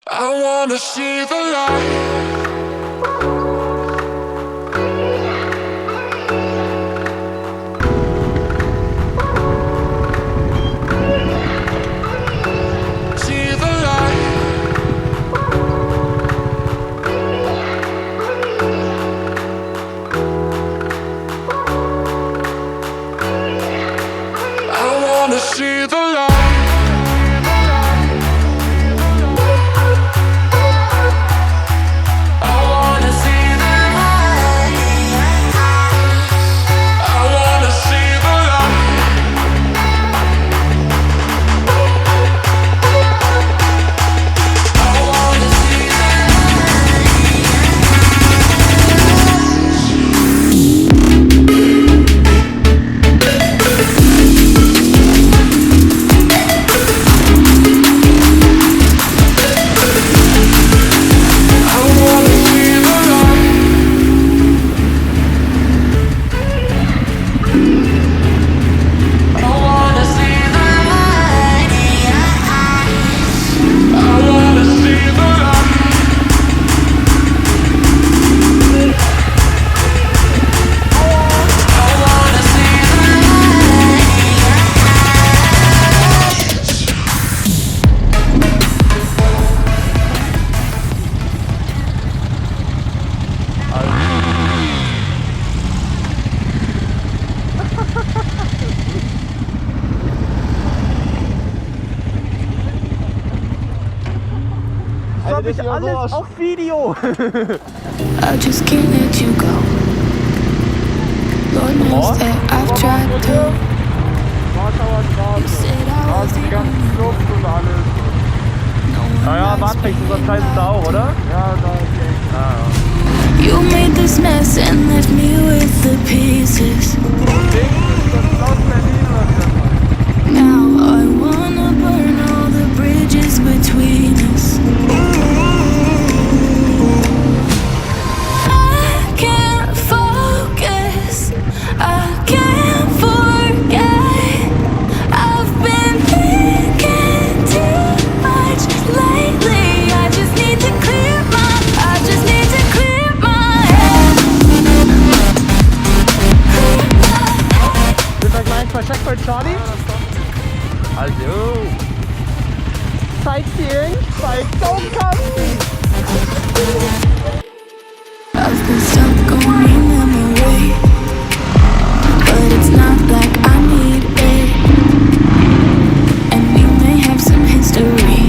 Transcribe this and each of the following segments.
I wanna see the light. See the light. I wanna see the light. Hab ich alles auf Video. I just can't let you go. Lord knows that I've tried to. You said I was the only one. Naja, Matrix, unser Teil ist da auch, oder? Ja, da ist You made this mess and left me with the pieces. Now I wanna burn all the bridges between us. I can't focus, I can't forget. I've been thinking too much lately. I just need to clear my head. Sind wir gleich bei Checkpoint Charlie? Also, Sightseeing bei GoCarsten. I've been stuck on your memory, but it's not like I need it. And we may have some history,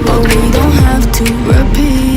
but we don't have to repeat.